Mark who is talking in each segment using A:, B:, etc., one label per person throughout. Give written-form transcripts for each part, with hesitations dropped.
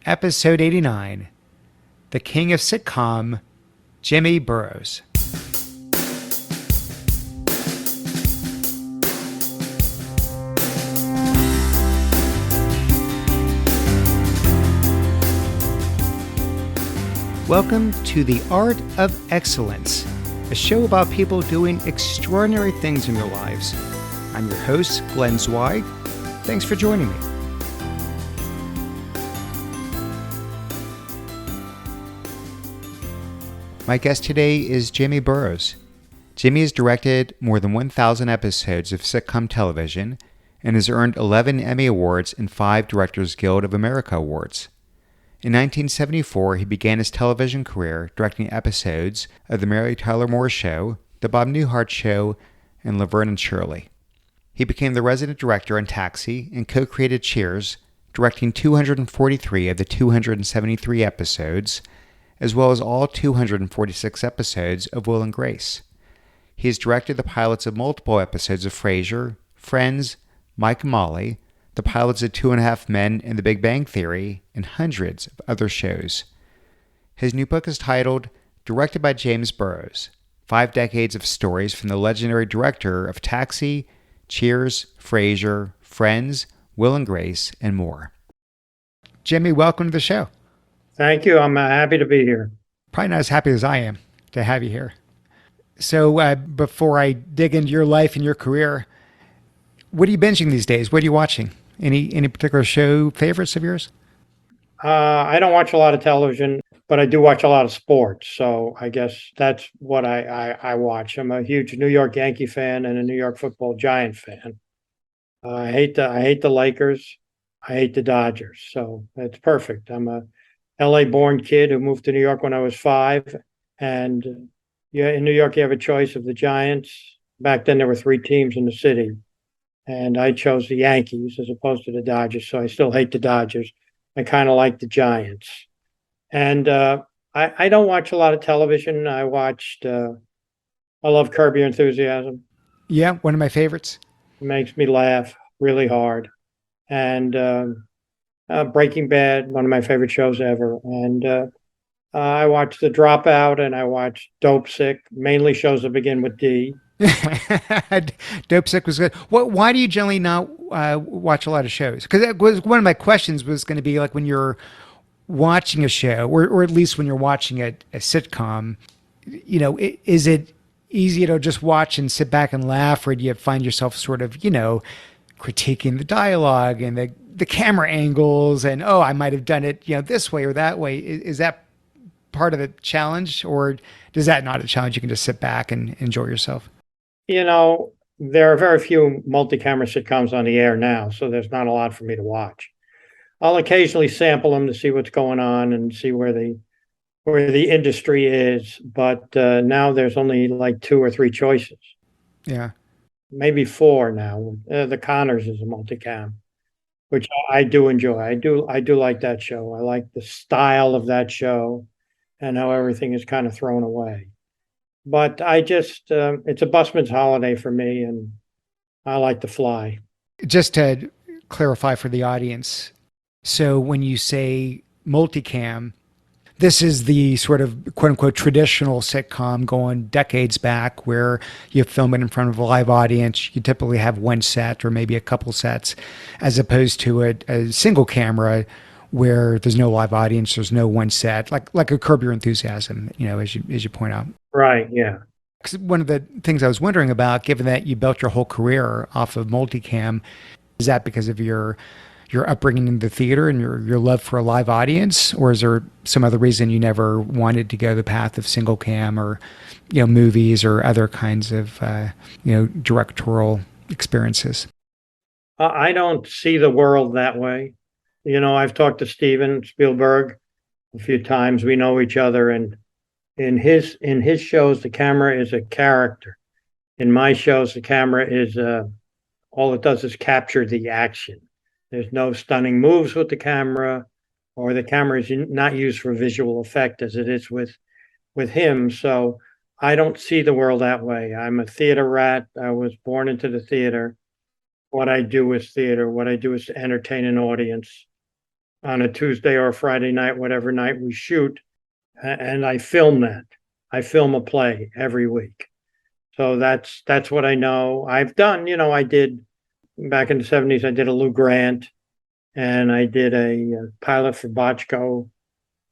A: Episode 89, The King of Sitcom, Jimmy Burrows. Welcome to The Art of Excellence, a show about people doing extraordinary things in their lives. I'm your host, Glenn Zweig. Thanks for joining me. My guest today is Jimmy Burrows. Jimmy has directed more than 1,000 episodes of sitcom television and has earned 11 Emmy Awards and 5 Directors Guild of America Awards. In 1974, he began his television career directing episodes of The Mary Tyler Moore Show, The Bob Newhart Show, and Laverne and Shirley. He became the resident director on Taxi and co-created Cheers, directing 243 of the 273 episodes, as well as all 246 episodes of Will and Grace. He has directed the pilots of multiple episodes of Frasier, Friends, Mike and Molly, the pilots of Two and a Half Men and The Big Bang Theory, and hundreds of other shows. His new book is titled, Directed by James Burrows, 5 Decades of Stories from the Legendary Director of Taxi, Cheers, Frasier, Friends, Will and Grace, and more. Jimmy, welcome to the show.
B: Thank you. I'm happy to be here.
A: Probably not as happy as I am to have you here. So before I dig into your life and your career, what are you binging these days? What are you watching? Any particular show favorites of yours?
B: I don't watch a lot of television, but I do watch a lot of sports. So I guess that's what I watch. I'm a huge New York Yankee fan and a New York Football Giant fan. I hate the Lakers. I hate the Dodgers. So it's perfect. I'm a LA-born kid who moved to New York when I was 5. And yeah, in New York, you have a choice of the Giants. Back then, there were 3 teams in the city. And I chose the Yankees as opposed to the Dodgers. So I still hate the Dodgers. I kind of like the Giants. And I don't watch a lot of television. I love Curb Your Enthusiasm.
A: Yeah, one of my favorites.
B: It makes me laugh really hard. And Breaking Bad, one of my favorite shows ever. And I watch The Dropout and I watch Dope Sick, mainly shows that begin with D.
A: Dope Sick was good. Why do you generally not watch a lot of shows? Because that was one of my questions was going to be like when you're watching a show, or at least when you're watching a sitcom, is it easy to just watch and sit back and laugh, or do you find yourself sort of, critiquing the dialogue and the camera angles and, I might have done it, this way or that way? Is that part of the challenge, or is that not a challenge? You can just sit back and enjoy yourself.
B: There are very few multi-camera sitcoms on the air now, so there's not a lot for me to watch. I'll occasionally sample them to see what's going on and see where the industry is, but now there's only like 2 or 3 choices.
A: Yeah,
B: maybe 4 now. The Connors is a multicam, which I do enjoy. I do like that show. I like the style of that show and how everything is kind of thrown away. But I just, it's a busman's holiday for me, and I like to fly.
A: Just to clarify for the audience, so when you say multicam, this is the sort of quote-unquote traditional sitcom going decades back where you film it in front of a live audience. You typically have one set or maybe a couple sets, as opposed to a single camera where there's no live audience, there's no one set, like a Curb Your Enthusiasm, as you point out.
B: Right, yeah.
A: Because one of the things I was wondering about, given that you built your whole career off of multicam, is that because of your upbringing in the theater and your love for a live audience, or is there some other reason you never wanted to go the path of single cam or movies or other kinds of directorial experiences?
B: I don't see the world that way. I've talked to Steven Spielberg a few times. We know each other, and in his shows, the camera is a character. In my shows, the camera is all it does is capture the action. There's no stunning moves with the camera, or the camera is not used for visual effect as it is with him. So I don't see the world that way. I'm a theater rat. I was born into the theater. What I do is theater. What I do is to entertain an audience. on a Tuesday or a Friday night, whatever night we shoot, and I film that. I film a play every week. So that's what I know. I've done, I did back in the 70s, I did a Lou Grant, and I did a pilot for Bochco,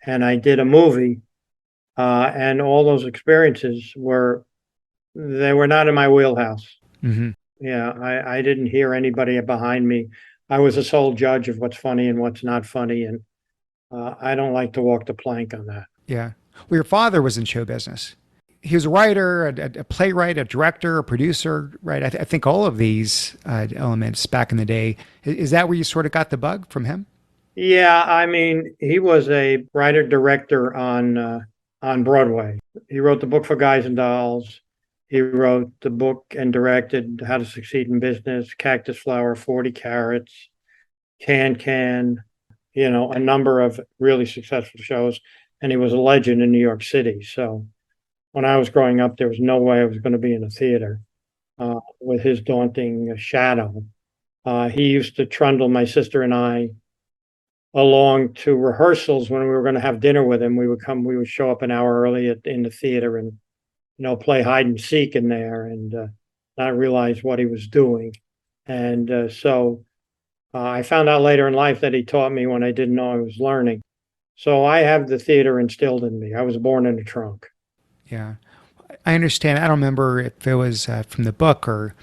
B: and I did a movie. And all those experiences they were not in my wheelhouse.
A: Hmm.
B: Yeah, I didn't hear anybody behind me. I was a sole judge of what's funny and what's not funny, and I don't like to walk the plank on that.
A: Yeah. Well, your father was in show business. He was a writer, a playwright, a director, a producer, right? I think all of these elements back in the day. Is that where you sort of got the bug from him?
B: Yeah, I mean, he was a writer director on Broadway. He wrote the book for Guys and Dolls. He wrote the book and directed How to Succeed in Business, Cactus Flower, 40 Carrots, Can, a number of really successful shows. And he was a legend in New York City. So when I was growing up, there was no way I was going to be in a theater with his daunting shadow. He used to trundle my sister and I along to rehearsals when we were going to have dinner with him. We would show up an hour early in the theater and, play hide and seek in there and not realize what he was doing. And so I found out later in life that he taught me when I didn't know I was learning. So I have the theater instilled in me. I was born in a trunk.
A: Yeah. I understand. I don't remember if it was from the book or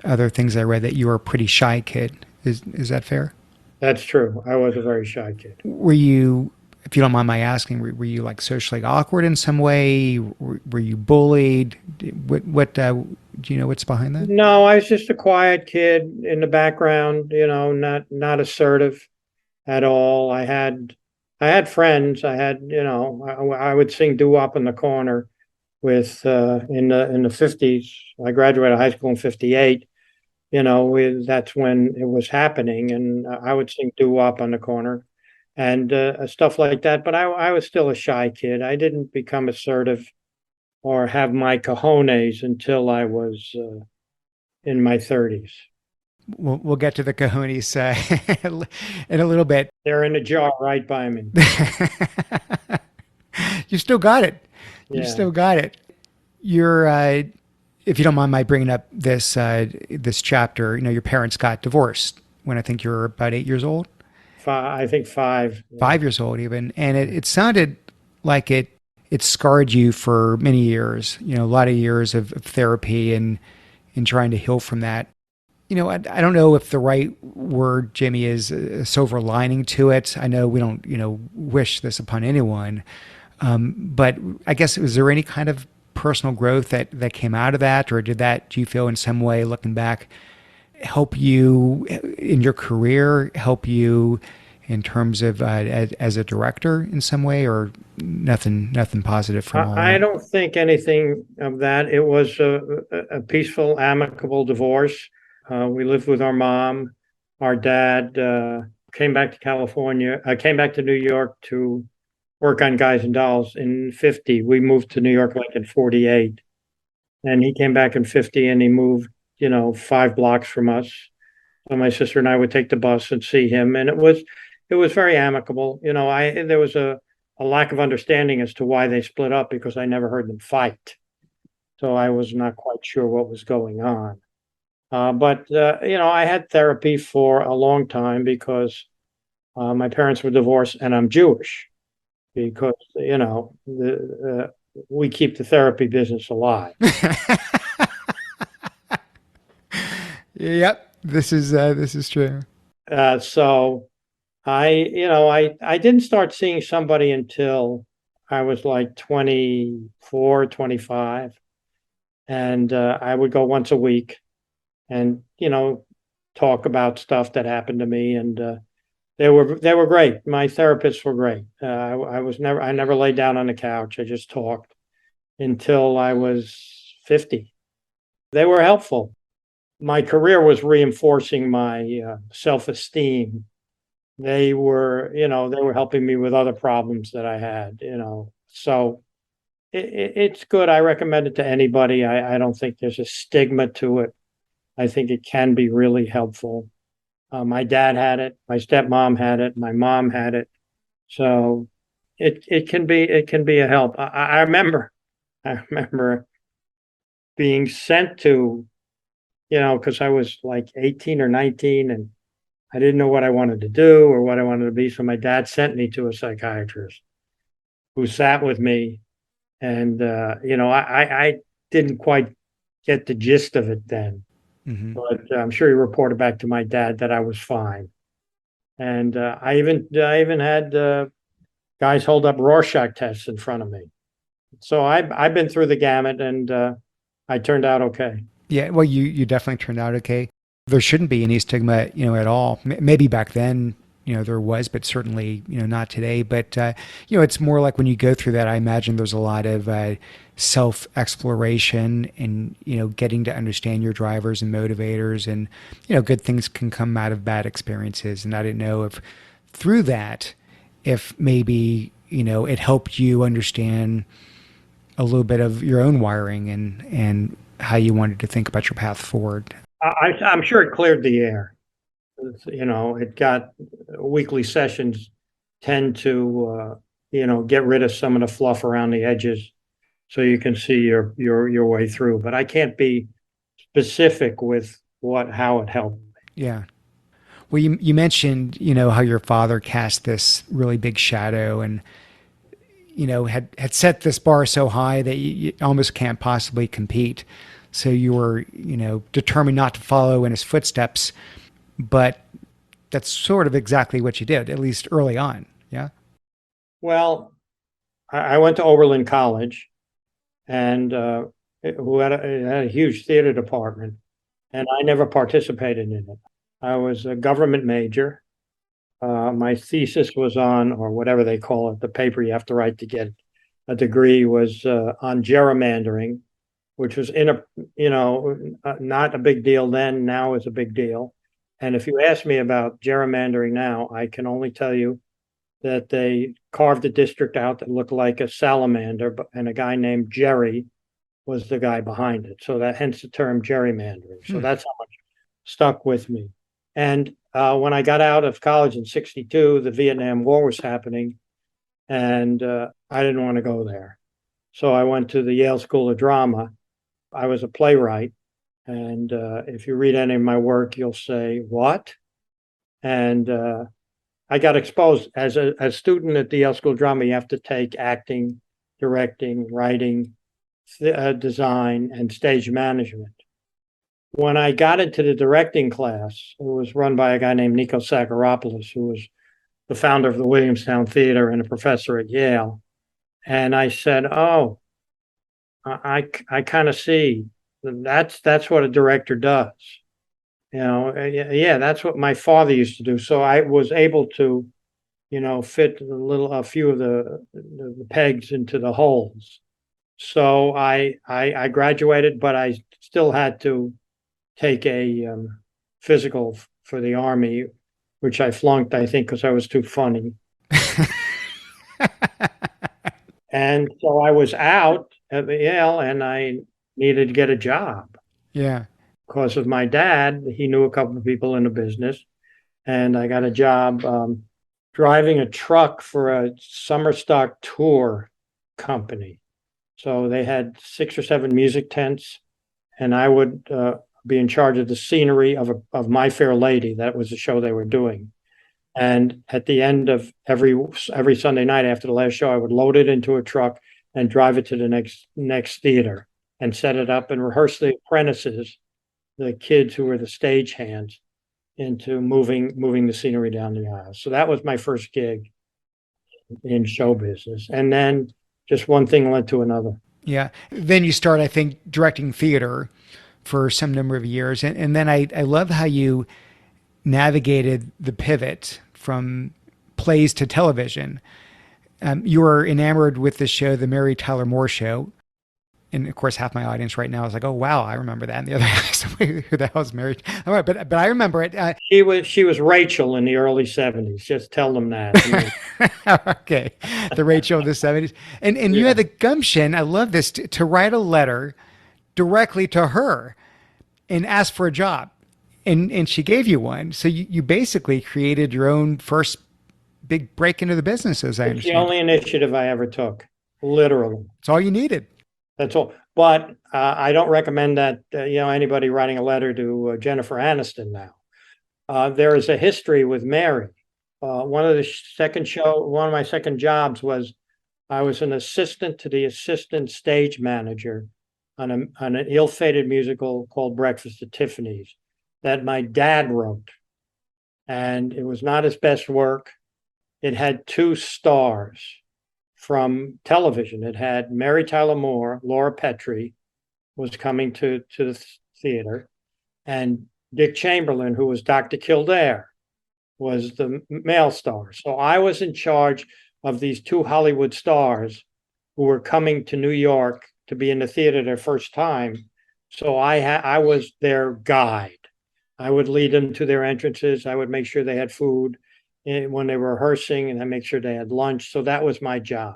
A: other things I read that you were a pretty shy kid. Is that fair?
B: That's true. I was a very shy kid.
A: Were you, if you don't mind my asking, were you like socially awkward in some way? Were you bullied? What do you know what's behind that?
B: No, I was just a quiet kid in the background, not assertive at all. I had friends. I would sing doo-wop in the corner with in the 50s. I graduated high school in 58. That's when it was happening, and I would sing doo-wop on the corner and stuff like that. But I was still a shy kid. I didn't become assertive or have my cojones until I was in my 30s.
A: We'll get to the cojones in a little bit.
B: They're in a jar right by me.
A: You still got it. You
B: Yeah.
A: still got it. You're, if you don't mind my bringing up this chapter, your parents got divorced when I think you were about 8 years old.
B: I think five.
A: 5 years old even, and it sounded like it scarred you for many years. A lot of years of therapy and trying to heal from that. I don't know if the right word, Jimmy, is a silver lining to it. I know we don't, wish this upon anyone. But I guess, was there any kind of personal growth that came out of that? Or do you feel in some way, looking back, help you in your career, help you in terms of as a director in some way, or nothing positive from all
B: I
A: that?
B: don't think anything of that. It was a peaceful, amicable divorce. We lived with our mom. Our dad came back to California. I came back to New York to work on Guys and Dolls in 50. We moved to New York like in 48. And he came back in 50 and he moved, 5 blocks from us. So my sister and I would take the bus and see him. And it was very amicable. There was a lack of understanding as to why they split up because I never heard them fight. So I was not quite sure what was going on. But I had therapy for a long time because my parents were divorced and I'm Jewish because, we keep the therapy business alive.
A: Yep, this is true.
B: So I didn't start seeing somebody until I was like 24, 25. And I would go once a week and, talk about stuff that happened to me. And they were great. My therapists were great. I never laid down on the couch. I just talked until I was 50. They were helpful. My career was reinforcing my self-esteem. They were helping me with other problems that I had, so it's good. I recommend it to anybody. I don't think there's a stigma to it. I think it can be really helpful. My dad had it, my stepmom had it, my mom had it. So it can be a help. I remember being sent to, because I was like 18 or 19 and I didn't know what I wanted to do or what I wanted to be. So my dad sent me to a psychiatrist who sat with me. And, I didn't quite get the gist of it then,
A: Hmm.
B: but I'm sure he reported back to my dad that I was fine. And I even had guys hold up Rorschach tests in front of me. So I've been through the gamut, and I turned out okay.
A: Yeah, well, you definitely turned out okay. There shouldn't be any stigma, at all. Maybe back then, there was, but certainly, not today. But it's more like when you go through that, I imagine there's a lot of self exploration and getting to understand your drivers and motivators, and good things can come out of bad experiences. And I didn't know if through that, if maybe it helped you understand a little bit of your own wiring and how you wanted to think about your path forward.
B: I'm sure it cleared the air. It got weekly sessions tend to, get rid of some of the fluff around the edges so you can see your way through. But I can't be specific with how it helped.
A: Yeah. Well, you mentioned, how your father cast this really big shadow and, had set this bar so high that you almost can't possibly compete. So you were, determined not to follow in his footsteps, but that's sort of exactly what you did, at least early on. Yeah.
B: Well, I went to Oberlin College, and who had a huge theater department, and I never participated in it. I was a government major. My thesis was on, or whatever they call it, the paper you have to write to get a degree was on gerrymandering, which was not a big deal then. Now is a big deal. And if you ask me about gerrymandering now, I can only tell you that they carved a district out that looked like a salamander, and a guy named Jerry was the guy behind it. So that hence the term gerrymandering. So that's how much stuck with me. And when I got out of college in '62, the Vietnam War was happening, and I didn't want to go there. So I went to the Yale School of Drama. I was a playwright. And if you read any of my work, you'll say, what? And I got exposed as a student at the Yale School of Drama. You have to take acting, directing, writing, design, and stage management. When I got into the directing class, it was run by a guy named Nikos Sakaropoulos, who was the founder of the Williamstown Theater and a professor at Yale. And I said, oh, I kind of see that's what a director does. Yeah, that's what my father used to do. So I was able to, fit a few of the pegs into the holes. So I graduated, but I still had to take a physical for the Army, which I flunked, I think, because I was too funny. And so I was out at the Yale, and I needed to get a job.
A: Yeah.
B: Because of my dad, he knew a couple of people in the business, and I got a job driving a truck for a summer stock tour company. So they had 6 or 7 music tents, and I would be in charge of the scenery of My Fair Lady. That was the show they were doing. And at the end of every Sunday night after the last show, I would load it into a truck and drive it to the next theater and set it up and rehearse the apprentices, the kids who were the stage hands, into moving the scenery down the aisle. So that was my first gig in show business. And then just one thing led to another.
A: Yeah. Then you start, I think, directing theater for some number of years. And then I love how you navigated the pivot from plays to television. You were enamored with the show, The Mary Tyler Moore Show. And of course, half my audience right now is like, "Oh wow, I remember that." And the other half, who the hell is Mary? All right, but I remember it.
B: She was Rachel in the early '70s. Just tell them that.
A: Okay, the Rachel of the '70s, and you had the gumption. I love this to write a letter directly to her and ask for a job. And she gave you one. So you basically created your own first big break into the business, as I
B: It's the
A: understand.
B: only initiative I ever took, literally.
A: It's all you needed.
B: That's all. But I don't recommend that, anybody writing a letter to Jennifer Aniston now. There is a history with Mary. One of my second jobs was I was an assistant to the assistant stage manager on an ill-fated musical called Breakfast at Tiffany's that my dad wrote. And it was not his best work. It had two stars from television. It had Mary Tyler Moore, Laura Petrie was coming to the theater, and Dick Chamberlain, who was Dr. Kildare, was the male star. So I was in charge of these two Hollywood stars who were coming to New York to be in the theater their first time. So I was their guide. I would lead them to their entrances. I would make sure they had food when they were rehearsing, and I make sure they had lunch. So that was my job.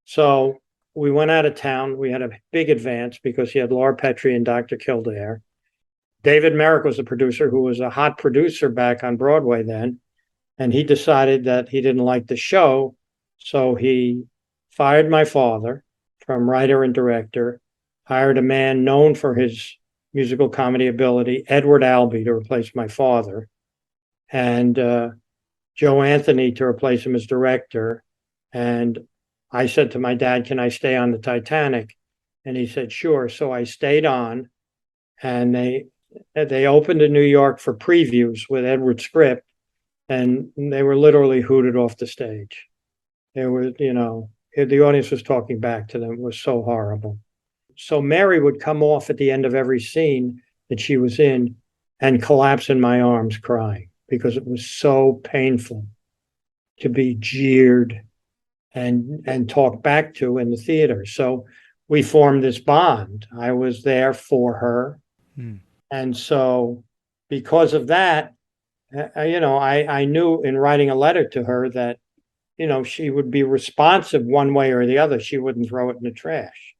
B: So we went out of town. We had a big advance because he had Laura Petrie and Dr. Kildare. David Merrick was the producer, who was a hot producer back on Broadway then. And he decided that he didn't like the show. So he fired my father from writer and director, hired a man known for his musical comedy ability, Edward Albee, to replace my father, and Joe Anthony to replace him as director. And I said to my dad, "Can I stay on the Titanic?" And he said, "Sure." So I stayed on, and they opened in New York for previews with Edward's script, and they were literally hooted off the stage. There was, the audience was talking back to them. It was so horrible. So Mary would come off at the end of every scene that she was in and collapse in my arms crying because it was so painful to be jeered and talked back to in the theater. So we formed this bond. I was there for her. And so because of that, I knew in writing a letter to her that, she would be responsive one way or the other. She wouldn't throw it in the trash.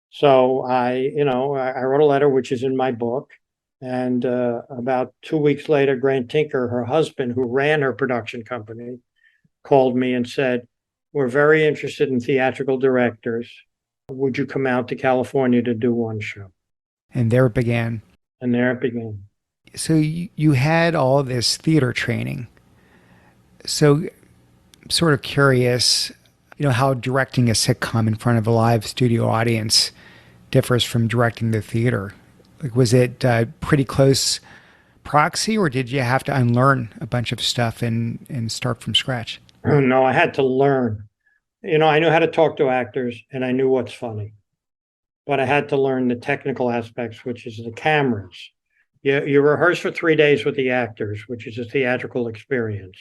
B: So I wrote a letter, which is in my book. And about 2 weeks later, Grant Tinker, her husband, who ran her production company, called me and said, "We're very interested in theatrical directors. Would you come out to California to do one show?"
A: And there it began.
B: And there it began.
A: So you had all this theater training. So I'm sort of curious, how directing a sitcom in front of a live studio audience differs from directing the theater. Like, was it pretty close proxy, or did you have to unlearn a bunch of stuff and start from scratch?
B: No, I had to learn. I knew how to talk to actors and I knew what's funny, but I had to learn the technical aspects, which is the cameras. You rehearse for 3 days with the actors, which is a theatrical experience.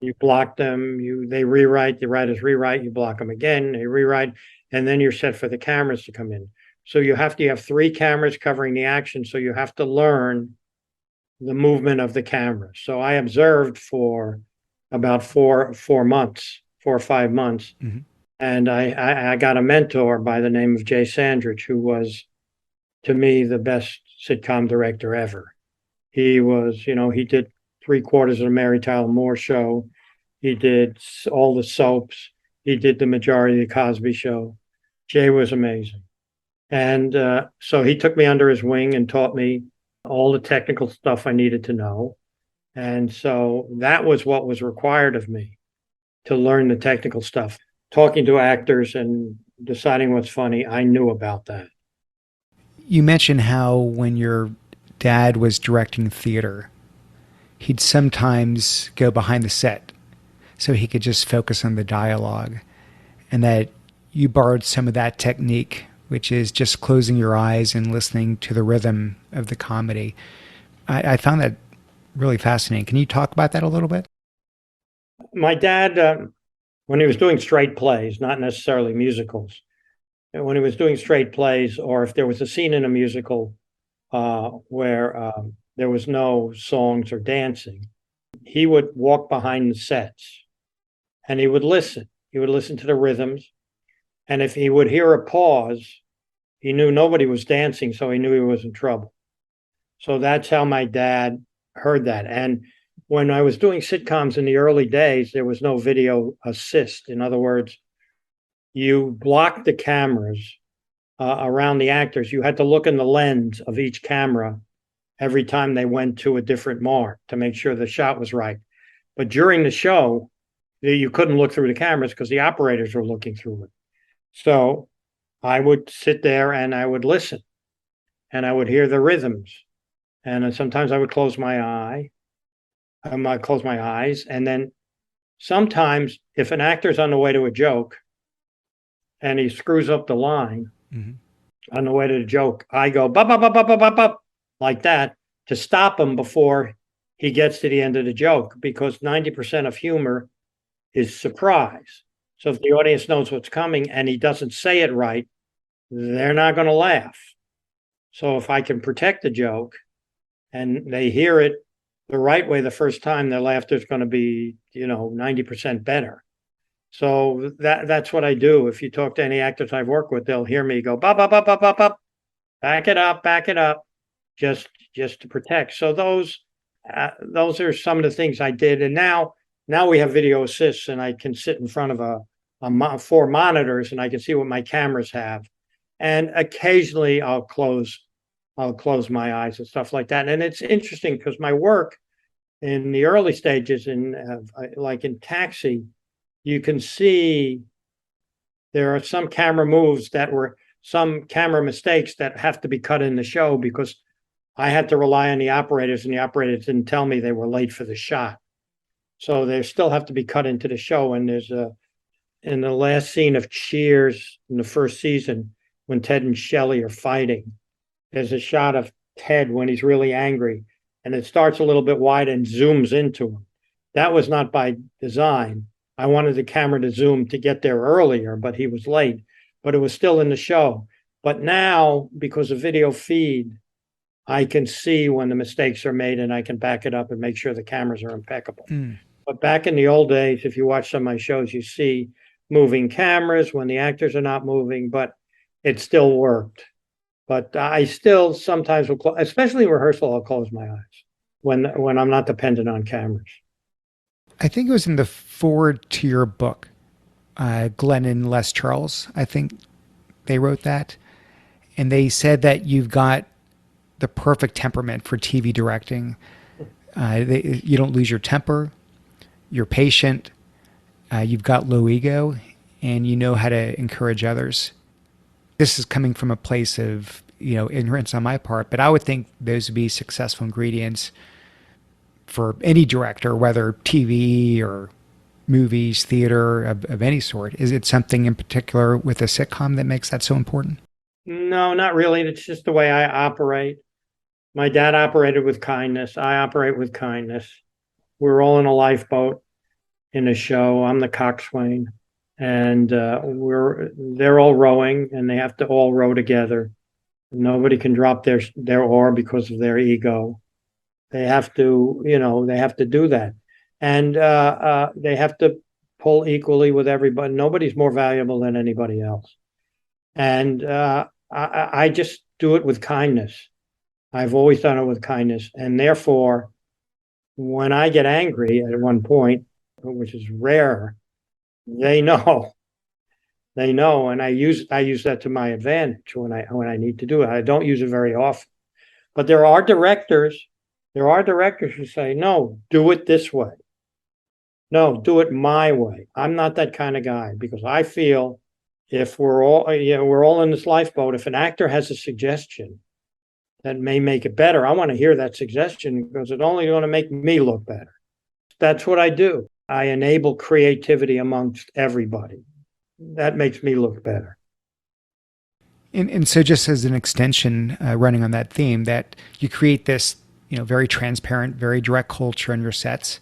B: You block them, they rewrite, the writers rewrite, you block them again, they rewrite, and then you're set for the cameras to come in. So you have 3 cameras covering the action. So you have to learn the movement of the camera. So I observed for about 4 or 5 months. Mm-hmm. And I got a mentor by the name of Jay Sandrich, who was, to me, the best sitcom director ever. He was, he did 3/4 of the Mary Tyler Moore Show. He did all the soaps. He did the majority of the Cosby Show. Jay was amazing. And so he took me under his wing and taught me all the technical stuff I needed to know. And so that was what was required of me, to learn the technical stuff. Talking to actors and deciding what's funny, I knew about that.
A: You mentioned how when your dad was directing theater, he'd sometimes go behind the set so he could just focus on the dialogue, and that you borrowed some of that technique, which is just closing your eyes and listening to the rhythm of the comedy. I found that really fascinating. Can you talk about that a little bit?
B: My dad, when he was doing straight plays, not necessarily musicals, when he was doing straight plays, or if there was a scene in a musical where there was no songs or dancing, he would walk behind the sets and he would listen. He would listen to the rhythms. And if he would hear a pause, he knew nobody was dancing, so he knew he was in trouble. So that's how my dad heard that. And when I was doing sitcoms in the early days, there was no video assist. In other words, you blocked the cameras around the actors. You had to look in the lens of each camera every time they went to a different mark to make sure the shot was right. But during the show, you couldn't look through the cameras because the operators were looking through it. So I would sit there and I would listen and I would hear the rhythms. And sometimes I would close my eye. I might close my eyes. And then sometimes if an actor's on the way to a joke and he screws up the line on the way to the joke, I go, bop, bop, bop, bop, bop, bop, bop, like that to stop him before he gets to the end of the joke, because 90% of humor is surprise. So if the audience knows what's coming and he doesn't say it right, they're not going to laugh. So if I can protect the joke and they hear it the right way the first time, their laughter is going to be, 90% better. So that's what I do. If you talk to any actors I've worked with, they'll hear me go, bop, bop, bop, bop, bop, bop, back it up, just to protect. So those are some of the things I did. And now we have video assists, and I can sit in front of four monitors, and I can see what my cameras have. And occasionally I'll close my eyes and stuff like that. And it's interesting because my work in the early stages, like in Taxi, you can see there are some camera moves that were some camera mistakes that have to be cut in the show because I had to rely on the operators, and the operators didn't tell me they were late for the shot. So they still have to be cut into the show. And in the last scene of Cheers in the first season, when Ted and Shelley are fighting, there's a shot of Ted when he's really angry, and it starts a little bit wide and zooms into him. That was not by design. I wanted the camera to zoom to get there earlier, but he was late, but it was still in the show. But now, because of video feed, I can see when the mistakes are made, and I can back it up and make sure the cameras are impeccable. But back in the old days, if you watch some of my shows, you see moving cameras when the actors are not moving, but it still worked. But I still sometimes will, especially in rehearsal, I'll close my eyes when I'm not dependent on cameras.
A: I think it was in the foreword to your book, Glenn and Les Charles, I think they wrote that. And they said that you've got the perfect temperament for TV directing. You don't lose your temper. You're patient. You've got low ego, and you know how to encourage others. This is coming from a place of, ignorance on my part, but I would think those would be successful ingredients for any director, whether TV or movies, theater of any sort. Is it something in particular with a sitcom that makes that so important?
B: No, not really. It's just the way I operate. My dad operated with kindness. I operate with kindness. We're all in a lifeboat in a show. I'm the coxswain, and they're all rowing, and they have to all row together. Nobody can drop their oar because of their ego. They have to, they have to do that, and they have to pull equally with everybody. Nobody's more valuable than anybody else, and I just do it with kindness. I've always done it with kindness, and therefore, when I get angry at one point, which is rare, they know, and I use that to my advantage when I need to do it. I don't use it very often, but there are directors who say, no, do it this way. No, do it my way. I'm not that kind of guy, because I feel if we're all in this lifeboat, if an actor has a suggestion that may make it better, I want to hear that suggestion, because it's only going to make me look better. That's what I do. I enable creativity amongst everybody. That makes me look better.
A: And so just as an extension, running on that theme, that you create this, very transparent, very direct culture on your sets.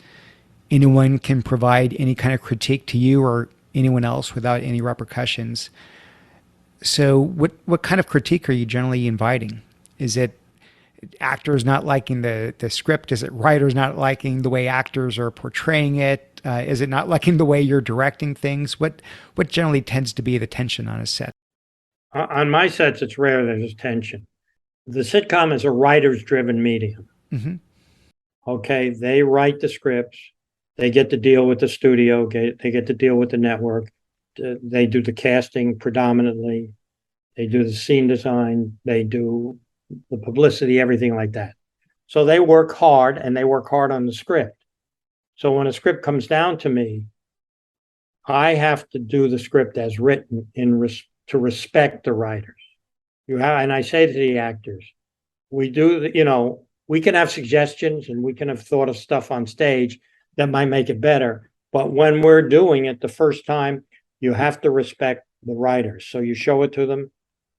A: Anyone can provide any kind of critique to you or anyone else without any repercussions. So what kind of critique are you generally inviting? Is it actors not liking the script? Is it writers not liking the way actors are portraying it? Is it not liking the way you're directing things? What generally tends to be the tension on a set?
B: On my sets, it's rare there's tension. The sitcom is a writer's driven medium.
A: Mm-hmm.
B: Okay. They write the scripts. They get to deal with the studio. They get to deal with the network. They do the casting predominantly. They do the scene design. They do the publicity, everything like that. So they work hard and they work hard on the script. So when a script comes down to me, I have to do the script as written to respect the writers. And I say to the actors, we do, we can have suggestions and we can have thought of stuff on stage that might make it better. But when we're doing it the first time, you have to respect the writers. So you show it to them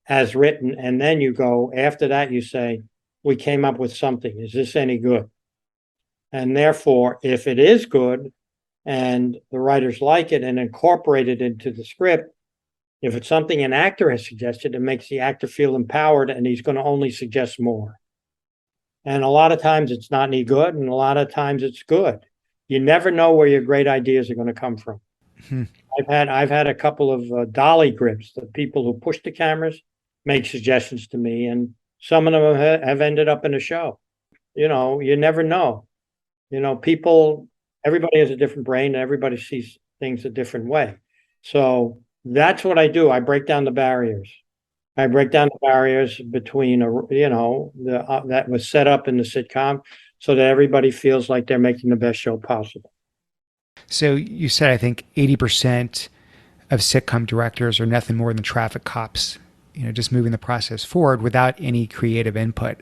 B: as written. And then you go, after that, you say, we came up with something. Is this any good? And therefore, if it is good and the writers like it and incorporate it into the script, if it's something an actor has suggested, it makes the actor feel empowered and he's going to only suggest more. And a lot of times it's not any good, and a lot of times it's good. You never know where your great ideas are going to come from. Hmm. I've had a couple of dolly grips. The people who push the cameras make suggestions to me, and some of them have ended up in a show. You never know. Everybody has a different brain, and everybody sees things a different way. So that's what I do. I break down the barriers. I break down the barriers between, that was set up in the sitcom so that everybody feels like they're making the best show possible.
A: So you said, I think 80% of sitcom directors are nothing more than traffic cops, just moving the process forward without any creative input.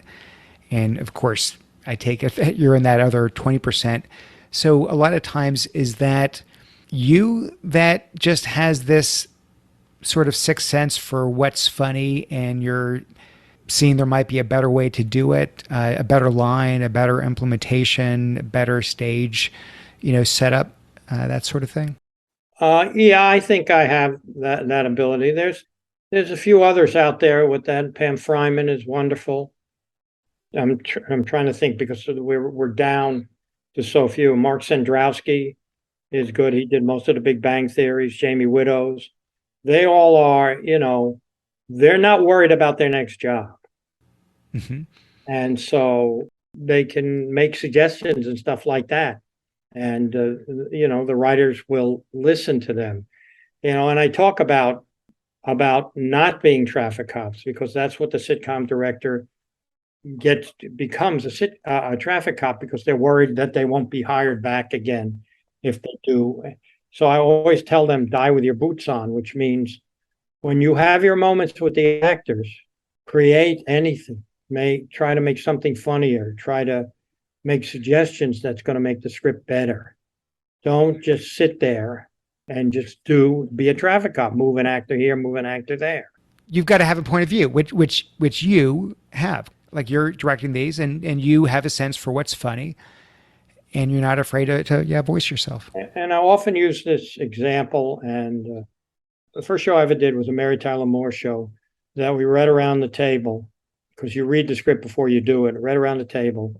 A: And of course, I take it that you're in that other 20%. So a lot of times, is that you that just has this sort of sixth sense for what's funny, and you're seeing there might be a better way to do it, a better line, a better implementation, a better stage, setup, that sort of thing?
B: Yeah, I think I have that ability. There's a few others out there with that. Pam Fryman is wonderful. I'm trying to think because we're down to so few. Mark Sandrowski is good. He did most of the Big Bang Theories. Jamie Widows. They all are, they're not worried about their next job. Mm-hmm. And so they can make suggestions and stuff like that. And, the writers will listen to them, and I talk about not being traffic cops, because that's what the sitcom director becomes a traffic cop, because they're worried that they won't be hired back again if they do. So I always tell them, die with your boots on, which means when you have your moments with the actors, create anything. Try to make something funnier. Try to make suggestions that's going to make the script better. Don't just sit there and just be a traffic cop. Move an actor here, move an actor there.
A: You've got to have a point of view, which you have. Like, you're directing these, and you have a sense for what's funny, and you're not afraid to voice yourself.
B: And I often use this example, and the first show I ever did was a Mary Tyler Moore show that we read around the table, because you read the script before you do it, read around the table.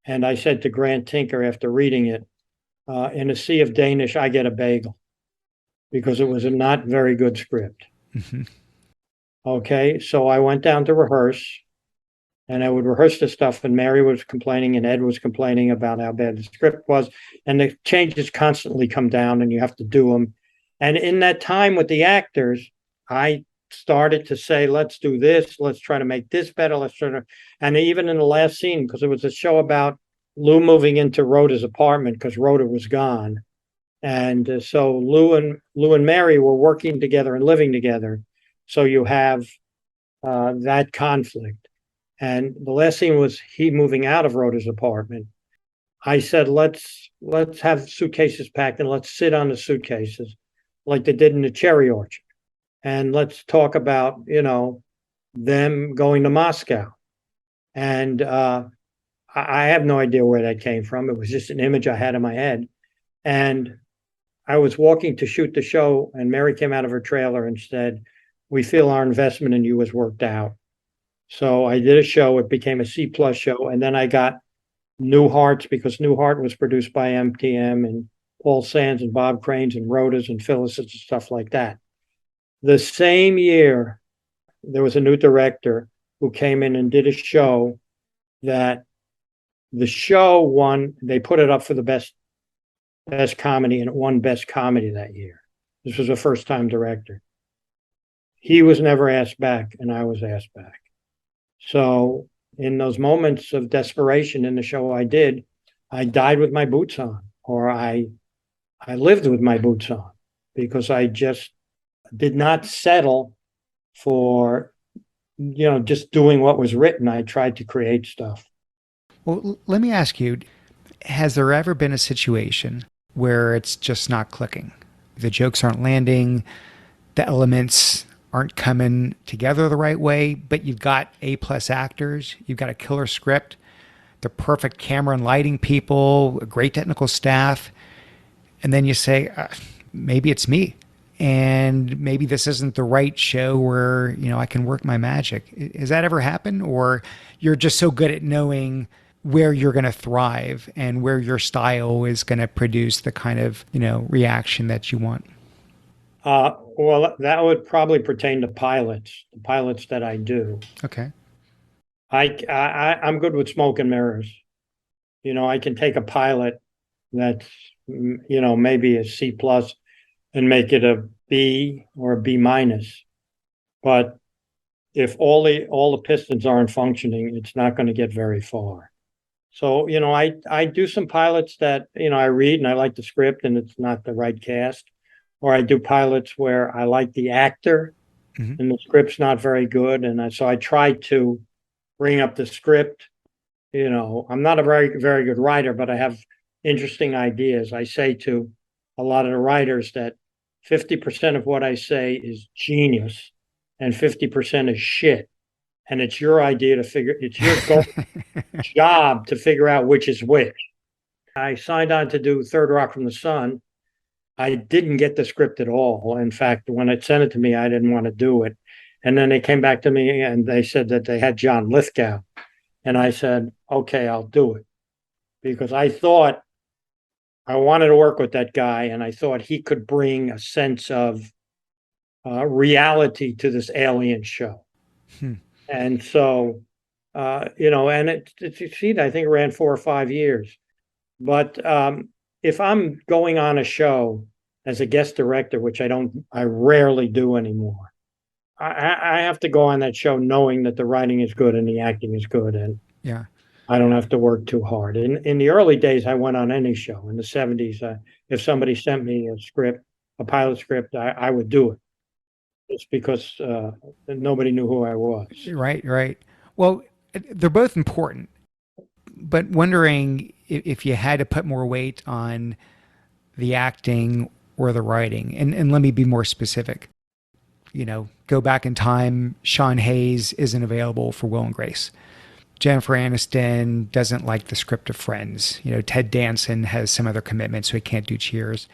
B: And I said to Grant Tinker after reading it, in a sea of Danish, I get a bagel, because it was a not very good script. Mm-hmm. Okay, so I went down to rehearse, and I would rehearse the stuff, and Mary was complaining and Ed was complaining about how bad the script was, and the changes constantly come down and you have to do them. And in that time with the actors, I started to say, let's do this, let's try to make this better, and even in the last scene, because it was a show about Lou moving into Rhoda's apartment because Rhoda was gone. And so Lou and Mary were working together and living together. So you have that conflict. And the last scene was he moving out of Rhoda's apartment. I said, let's have suitcases packed and let's sit on the suitcases like they did in the cherry orchard. And let's talk about, them going to Moscow. And I have no idea where that came from. It was just an image I had in my head. And I was walking to shoot the show, and Mary came out of her trailer and said, we feel our investment in you has worked out. So I did a show. It became a C+ show. And then I got Newhart's, because Newhart was produced by MTM and Paul Sands and Bob Cranes and Rhodas and Phyllis and stuff like that. The same year, there was a new director who came in and did a show that the show won. They put it up for the best comedy, and it won best comedy that year. This was a first time director. He was never asked back, and I was asked back. So in those moments of desperation in the show I did, I died with my boots on, or I lived with my boots on, because I just did not settle for, just doing what was written. I tried to create stuff.
A: Well, let me ask you, has there ever been a situation where it's just not clicking? The jokes aren't landing, the elements aren't coming together the right way, but you've got A-plus actors, you've got a killer script, the perfect camera and lighting people, a great technical staff, and then you say, maybe it's me, and maybe this isn't the right show where, I can work my magic. Has that ever happened? Or you're just so good at knowing where you're going to thrive and where your style is going to produce the kind of, reaction that you want?
B: Well, that would probably pertain to the pilots that I do.
A: Okay.
B: I'm good with smoke and mirrors. I can take a pilot that's, maybe a C plus and make it a B or a B minus. But if all the pistons aren't functioning, it's not going to get very far. So, I do some pilots that, I read and I like the script and it's not the right cast. Or I do pilots where I like the actor and the script's not very good. And so I try to bring up the script. I'm not a very, very good writer, but I have interesting ideas. I say to a lot of the writers that 50% of what I say is genius and 50% is shit. And it's your idea it's your job to figure out which is which. I signed on to do Third Rock from the Sun. I didn't get the script at all. In fact, when it sent it to me, I didn't want to do it. And then they came back to me and they said that they had John Lithgow. And I said, okay, I'll do it. Because I thought I wanted to work with that guy, and I thought he could bring a sense of reality to this alien show. And so, and it succeeded. I think it ran 4 or 5 years. But if I'm going on a show as a guest director, which I rarely do anymore, I have to go on that show knowing that the writing is good and the acting is good, and I don't have to work too hard. In the early days, I went on any show. In the 70s, if somebody sent me a pilot script, I would do it. It's because nobody knew who I was.
A: Right. Well, they're both important, but wondering if you had to put more weight on the acting or the writing. And let me be more specific. Go back in time, Sean Hayes isn't available for Will and Grace. Jennifer Aniston doesn't like the script of Friends. Ted Danson has some other commitments, so he can't do Cheers.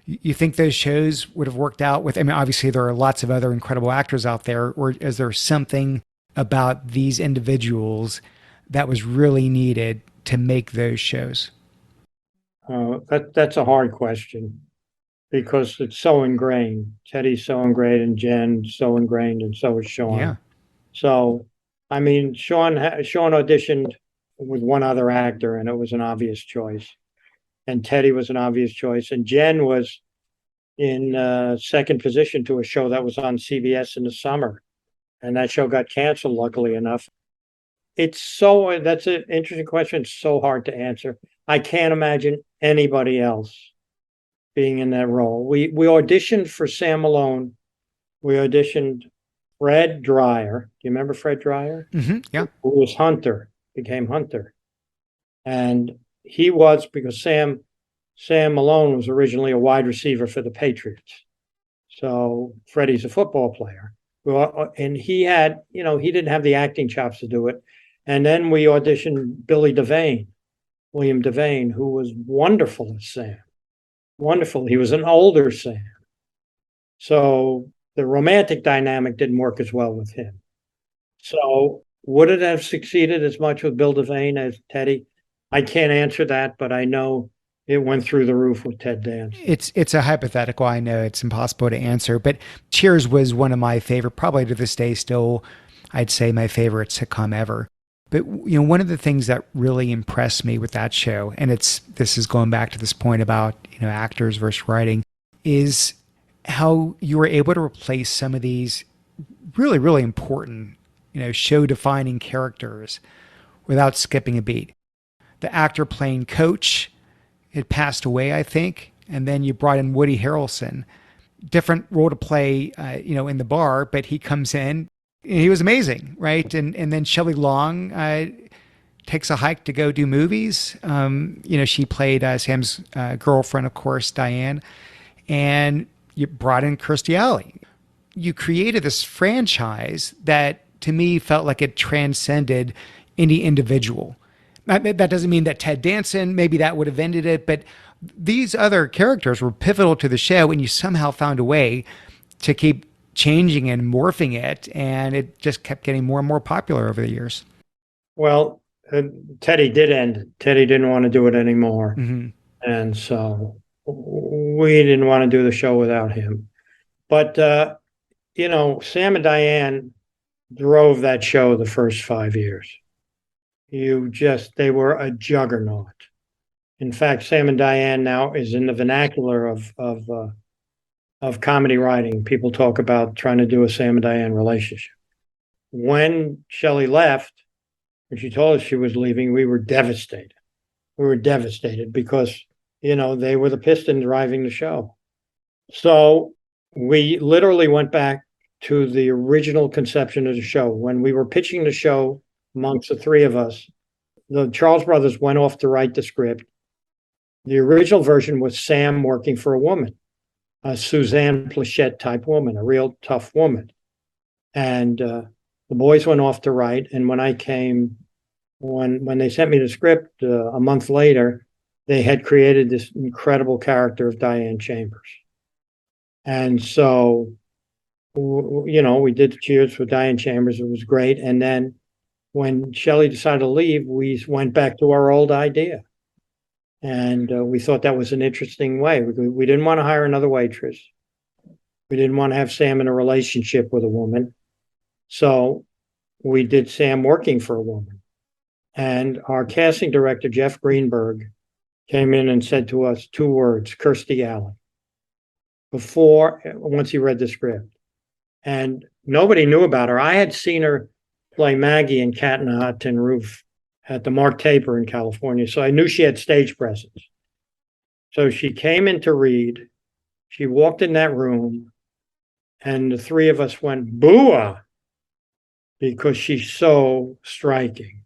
A: You think those shows would have worked out with, obviously there are lots of other incredible actors out there, or is there something about these individuals that was really needed to make those shows?
B: That's a hard question, because it's so ingrained. Teddy's so ingrained, and Jen's so ingrained, and so is Sean.
A: Yeah.
B: So, Sean auditioned with one other actor, and it was an obvious choice. And Teddy was an obvious choice. And Jen was in second position to a show that was on CBS in the summer. And that show got canceled, luckily enough. That's an interesting question. It's so hard to answer. I can't imagine anybody else being in that role. We auditioned for Sam Malone. We auditioned Fred Dreyer. Do you remember Fred Dreyer?
A: Mm-hmm. Yeah.
B: Who was Hunter, became Hunter. And he was, because Sam Malone was originally a wide receiver for the Patriots. So Freddie's a football player. Well, and he had, he didn't have the acting chops to do it. And then we auditioned William Devane, who was wonderful as Sam. Wonderful. He was an older Sam. So the romantic dynamic didn't work as well with him. So would it have succeeded as much with Bill Devane as Teddy? I can't answer that, but I know it went through the roof with Ted Danson.
A: It's a hypothetical. I know it's impossible to answer, but Cheers was one of my favorite, probably to this day still, I'd say my favorite sitcom ever. But one of the things that really impressed me with that show, and this is going back to this point about actors versus writing, is how you were able to replace some of these really, really important, show-defining characters without skipping a beat. The actor playing Coach had passed away, I think, and then you brought in Woody Harrelson. Different role to play, in the bar, but he comes in. He was amazing, right? And then Shelley Long takes a hike to go do movies. She played Sam's girlfriend, of course, Diane, and you brought in Kirstie Alley. You created this franchise that, to me, felt like it transcended any individual. That doesn't mean that Ted Danson, maybe that would have ended it, but these other characters were pivotal to the show, and you somehow found a way to keep changing and morphing it, and it just kept getting more and more popular over the years.
B: Well, Teddy did end. Teddy didn't want to do it anymore.
A: Mm-hmm.
B: And so we didn't want to do the show without him. But, Sam and Diane drove that show the first 5 years. They were a juggernaut. In fact, Sam and Diane now is in the vernacular of comedy writing. People talk about trying to do a Sam and Diane relationship. When Shelley left, and she told us she was leaving, we were devastated. We were devastated because, they were the piston driving the show. So we literally went back to the original conception of the show. When we were pitching the show amongst the three of us, the Charles brothers went off to write the script. The original version was Sam working for a woman, a Suzanne Plachette type woman, a real tough woman. And the boys went off to write. And when I came, when they sent me the script a month later, they had created this incredible character of Diane Chambers. And so, we did the Cheers with Diane Chambers. It was great. And then when Shelley decided to leave, we went back to our old idea. And we thought that was an interesting way. We didn't want to hire another waitress. We didn't want to have Sam in a relationship with a woman. So we did Sam working for a woman. And our casting director, Jeff Greenberg, came in and said to us 2 words, Kirstie Alley, once he read the script. And nobody knew about her. I had seen her play Maggie in Cat in a Hot Tin Roof at the Mark Taper in California. So I knew she had stage presence. So she came in to read. She walked in that room, and the three of us went, boo-ah, because she's so striking.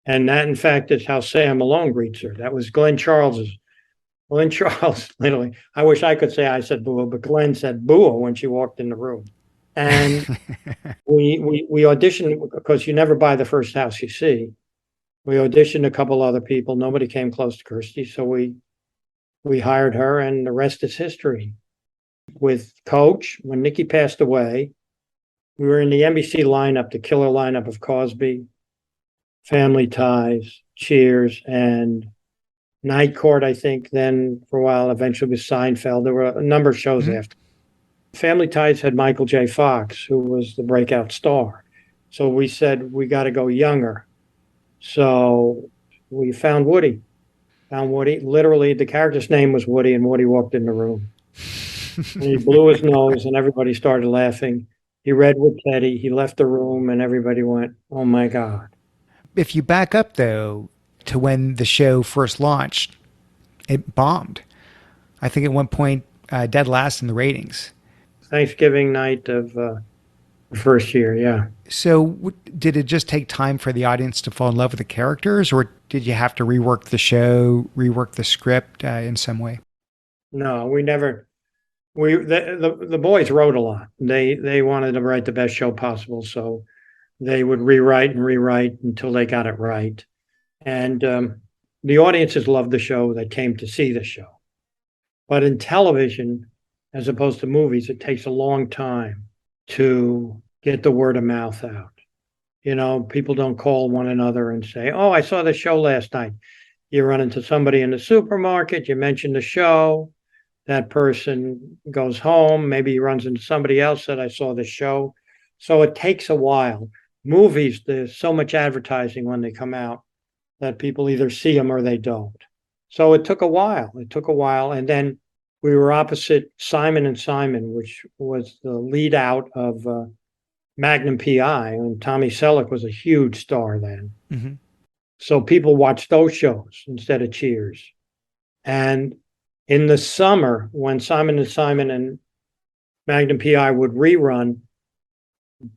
B: And that, in fact, is how Sam Malone greets her. That was Glenn Charles, literally. I wish I could say I said boo-ah, but Glenn said boo-ah when she walked in the room. And we auditioned, because you never buy the first house you see. We auditioned a couple other people. Nobody came close to Kirstie, so we hired her, and the rest is history. With Coach, when Nikki passed away, we were in the NBC lineup, the killer lineup of Cosby, Family Ties, Cheers, and Night Court, I think, then for a while, eventually was Seinfeld. There were a number of shows after. Family Ties had Michael J. Fox, who was the breakout star. So we said, we got to go younger. So we found Woody. Literally, the character's name was Woody, and Woody walked in the room. And he blew his nose, and everybody started laughing. He read with Teddy. He left the room, and everybody went, oh, my God.
A: If you back up, though, to when the show first launched, it bombed. I think at one point, dead last in the ratings.
B: Thanksgiving night of the first year, yeah.
A: So did it just take time for the audience to fall in love with the characters, or did you have to rework the show, rework the script in some way?
B: No, we never. The boys wrote a lot. They wanted to write the best show possible, so they would rewrite until they got it right. And the audiences loved the show that came to see the show. But in television, as opposed to movies, it takes a long time to get the word of mouth out. People don't call one another and say, oh, I saw the show last night. You run into somebody in the supermarket, you mention the show, that person goes home, maybe he runs into somebody else that I saw the show. So it takes a while. movies, there's so much advertising when they come out that people either see them or they don't. So it took a while. It took a while. And then we were opposite Simon and Simon, which was the lead out of Magnum PI. And Tommy Selleck was a huge star then.
A: Mm-hmm.
B: So people watched those shows instead of Cheers. And in the summer, when Simon and Simon and Magnum PI would rerun,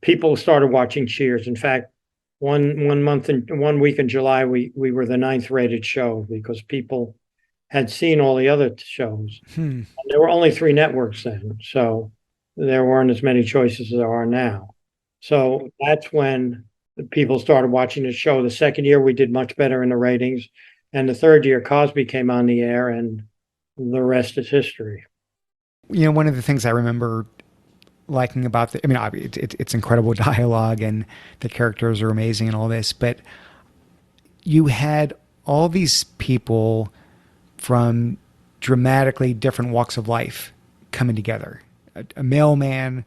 B: people started watching Cheers. In fact, one week in July, we were the ninth rated show because people had seen all the other shows. And there were only 3 networks then, so there weren't as many choices as there are now. So that's when people started watching the show. The second year, we did much better in the ratings, and the third year, Cosby came on the air, and the rest is history.
A: You know, one of the things I remember liking about I mean, it's incredible dialogue and the characters are amazing and all this, but you had all these people from dramatically different walks of life coming together. A mailman,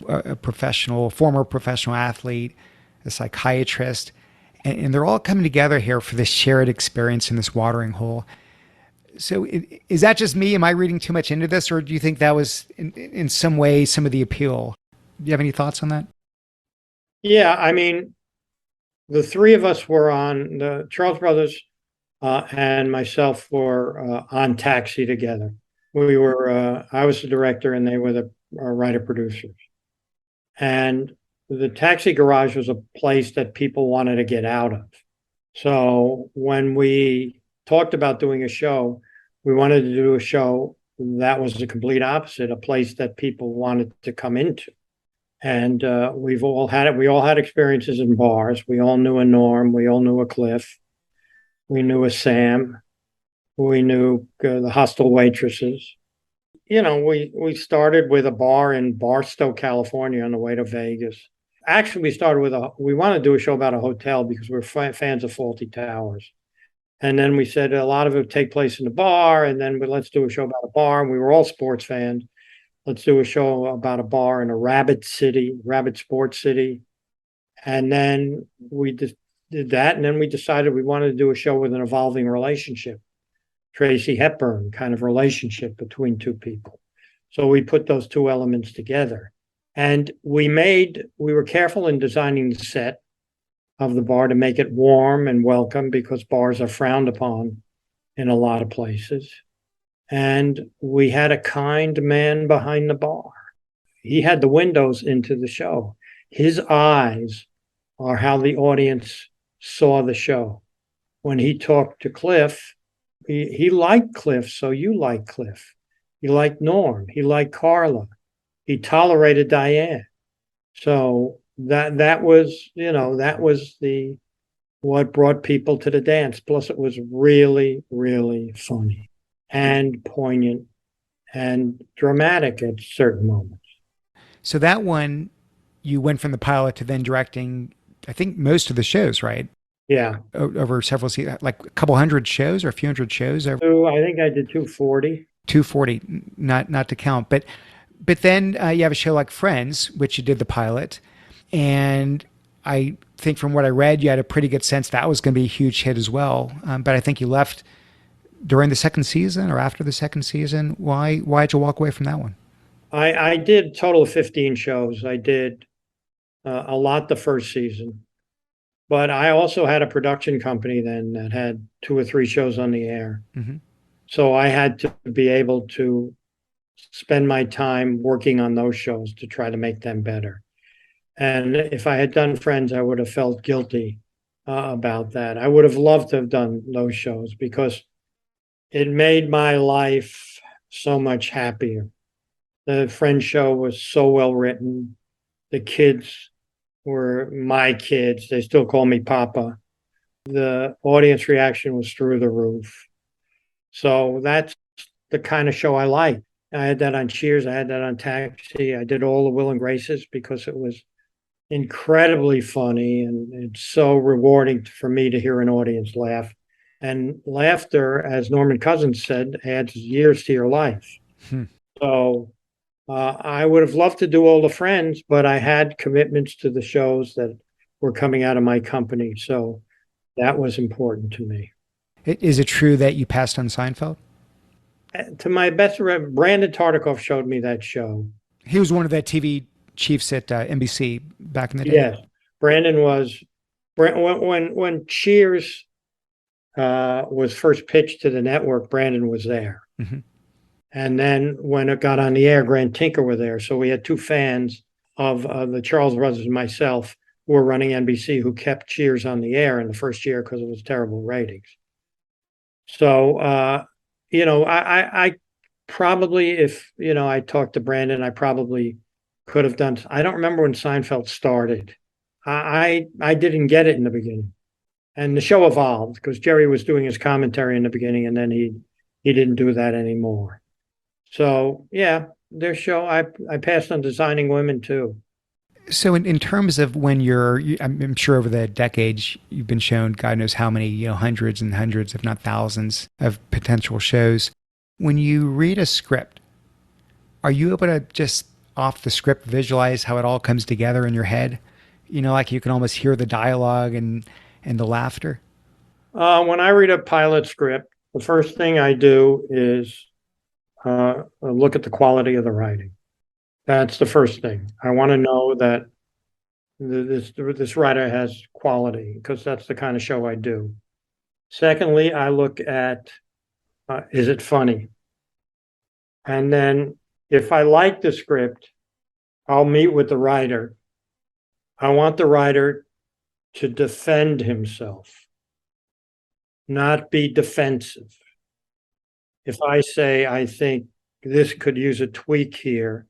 A: a professional, former professional athlete, a psychiatrist, and they're all coming together here for this shared experience in this watering hole. So is that just me? Am I reading too much into this, or do you think that was in some way some of the appeal? Do you have any thoughts on that?
B: Yeah, I mean, the 3 of us were on the Charles Brothers and myself were on Taxi together. We were, I was the director and they were the writer producers. And the Taxi Garage was a place that people wanted to get out of. So when we talked about doing a show, we wanted to do a show that was the complete opposite, a place that people wanted to come into. And we've all had it. We all had experiences in bars. We all knew a Norm. We all knew a Cliff. We knew a Sam. We knew the hostile waitresses. You know, we started with a bar in Barstow, California, on the way to Vegas. Actually, we started with we wanted to do a show about a hotel because we're fans of Fawlty Towers. And then we said a lot of it would take place in the bar. And then let's do a show about a bar. And we were all sports fans. Let's do a show about a bar in a rabbit sports city. And then we just did that. And then we decided we wanted to do a show with an evolving relationship, Tracy Hepburn kind of relationship between 2 people. So we put those 2 elements together. And we were careful in designing the set of the bar to make it warm and welcome because bars are frowned upon in a lot of places. And we had a kind man behind the bar. He had the windows into the show. His eyes are how the audience saw the show. When he talked to Cliff, he liked Cliff, so you liked Cliff. He liked Norm. He liked Carla. He tolerated Diane. So that was, that was what brought people to the dance. Plus, it was really, really funny and poignant and dramatic at certain moments.
A: So that one, you went from the pilot to then directing, I think, most of the shows, right?
B: Yeah.
A: Over several seasons, like a couple hundred shows or a few hundred shows.
B: I think I did 240.
A: 240, not to count. But then you have a show like Friends, which you did the pilot. And I think from what I read, you had a pretty good sense that was going to be a huge hit as well. But I think you left during the second season or after the second season. Why did you walk away from that one?
B: I did a total of 15 shows. I did a lot the first season. But I also had a production company then that had 2 or 3 shows on the air. Mm-hmm. So I had to be able to spend my time working on those shows to try to make them better. And if I had done Friends, I would have felt guilty about that. I would have loved to have done those shows because it made my life so much happier. The Friends show was so well written. The kids were my kids. They still call me Papa. The audience reaction was through the roof. So that's the kind of show I like. I had that on Cheers. I had that on Taxi. I did all the Will and Graces because it was incredibly funny and it's so rewarding for me to hear an audience laugh. And laughter, as Norman Cousins said, adds years to your life. So I would have loved to do all the Friends, but I had commitments to the shows that were coming out of my company. So that was important to me.
A: Is it true that you passed on Seinfeld?
B: To my best, Brandon Tartikoff showed me that show.
A: He was one of the TV chiefs at NBC back in the day.
B: Yes, Brandon was when Cheers was first pitched to the network. Brandon was there,
A: Mm-hmm.
B: and then when it got on the air, Grant Tinker were there. So we had two fans of the Charles brothers and myself who were running NBC who kept Cheers on the air in the first year because it was terrible ratings. So I probably, if I talked to Brandon, I probably could have done. I don't remember when Seinfeld started. I didn't get it in the beginning, and the show evolved because Jerry was doing his commentary in the beginning, and then he didn't do that anymore. So yeah, their show. I passed on Designing Women too.
A: So in terms of when I'm sure over the decades you've been shown God knows how many, hundreds and hundreds, if not thousands of potential shows. When you read a script, are you able to just off the script visualize how it all comes together in your head? Like you can almost hear the dialogue and the laughter.
B: When I read a pilot script, the first thing I do is look at the quality of the writing. That's the first thing. I want to know that this writer has quality because that's the kind of show I do. Secondly, I look at is it funny? And then if I like the script, I'll meet with the writer. I want the writer to defend himself, not be defensive. If I say, I think this could use a tweak here,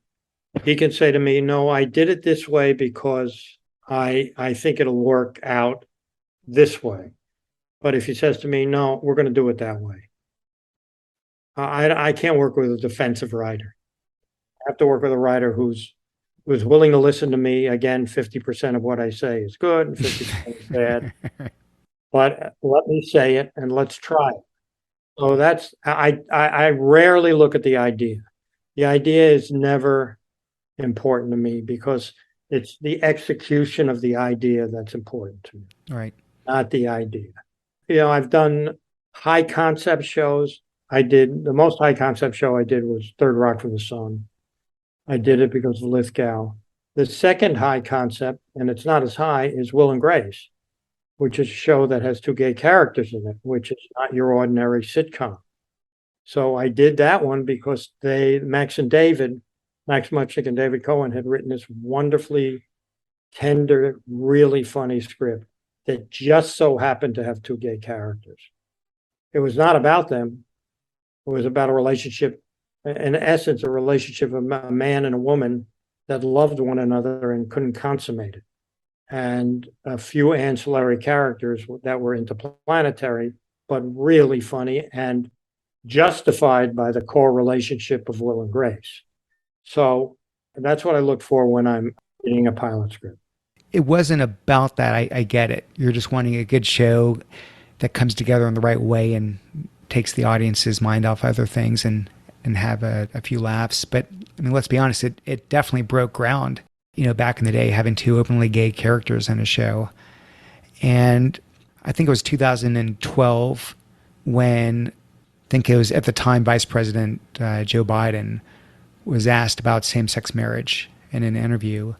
B: he can say to me, no, I did it this way because I think it'll work out this way. But if he says to me, no, we're going to do it that way, I can't work with a defensive writer. I have to work with a writer who's willing to listen to me. Again, 50% of what I say is good and 50% is bad. But let me say it and let's try it. So that's I rarely look at the idea. The idea is never important to me because it's the execution of the idea that's important to me,
A: Right.
B: not the idea. I've done high concept shows. The most high concept show I did was Third Rock from the Sun. I did it because of Lithgow. The second high concept, and it's not as high, is Will and Grace, which is a show that has two gay characters in it, which is not your ordinary sitcom. So I did that one because Max Muchnick and David Cohen had written this wonderfully tender, really funny script that just so happened to have two gay characters. It was not about them. It was about a relationship, in essence, a relationship of a man and a woman that loved one another and couldn't consummate it. And a few ancillary characters that were interplanetary, but really funny and justified by the core relationship of Will and Grace. So that's what I look for when I'm reading a pilot script.
A: It wasn't about that. I get it. You're just wanting a good show that comes together in the right way and takes the audience's mind off other things and have a few laughs. But I mean, let's be honest, it definitely broke ground, back in the day, having two openly gay characters in a show. And I think it was 2012 when I think it was at the time Vice President Joe Biden was asked about same-sex marriage in an interview.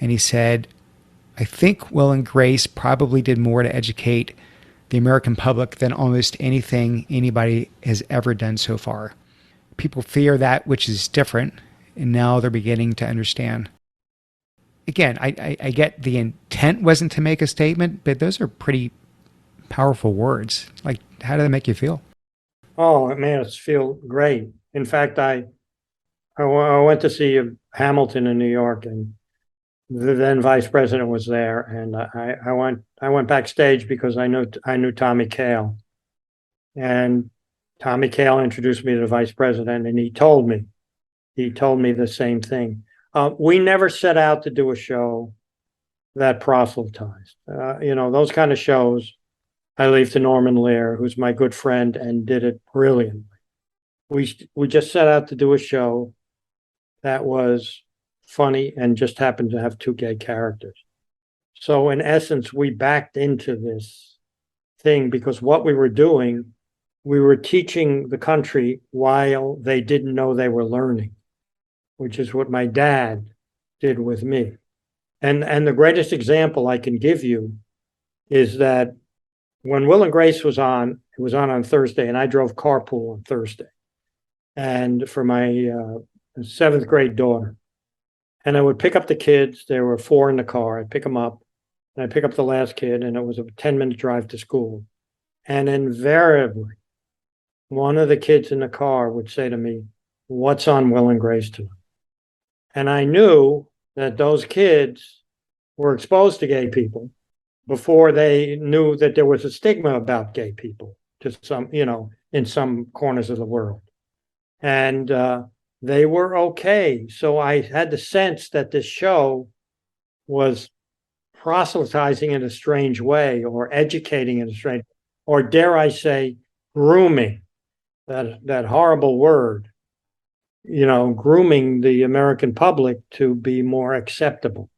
A: And he said, I think Will and Grace probably did more to educate the American public than almost anything anybody has ever done so far. People fear that which is different, and now they're beginning to understand. Again, I get the intent wasn't to make a statement, but those are pretty powerful words. Like, how do they make you feel?
B: Oh, it made us feel great. In fact, I went to see Hamilton in New York, and the then vice president was there, and I went backstage because I knew Tommy Kail, and Tommy Kail introduced me to the vice president, and he told me the same thing. We never set out to do a show that proselytized. Those kind of shows I leave to Norman Lear, who's my good friend and did it brilliantly. We just set out to do a show that was funny and just happened to have two gay characters. So in essence, we backed into this thing because what we were doing, we were teaching the country while they didn't know they were learning, which is what my dad did with me. And the greatest example I can give you is that when Will and Grace was on, it was on Thursday, and I drove carpool on Thursday, and for my seventh grade daughter, and I would pick up the kids. There were four in the car. I'd pick them up, and I'd pick up the last kid, and it was a 10-minute drive to school. And invariably, one of the kids in the car would say to me, "What's on Will and Grace tonight?" And I knew that those kids were exposed to gay people before they knew that there was a stigma about gay people to some, in some corners of the world. And they were okay. So I had the sense that this show was proselytizing in a strange way, or educating in a strange, or dare I say, grooming, that horrible word, grooming the American public to be more acceptable.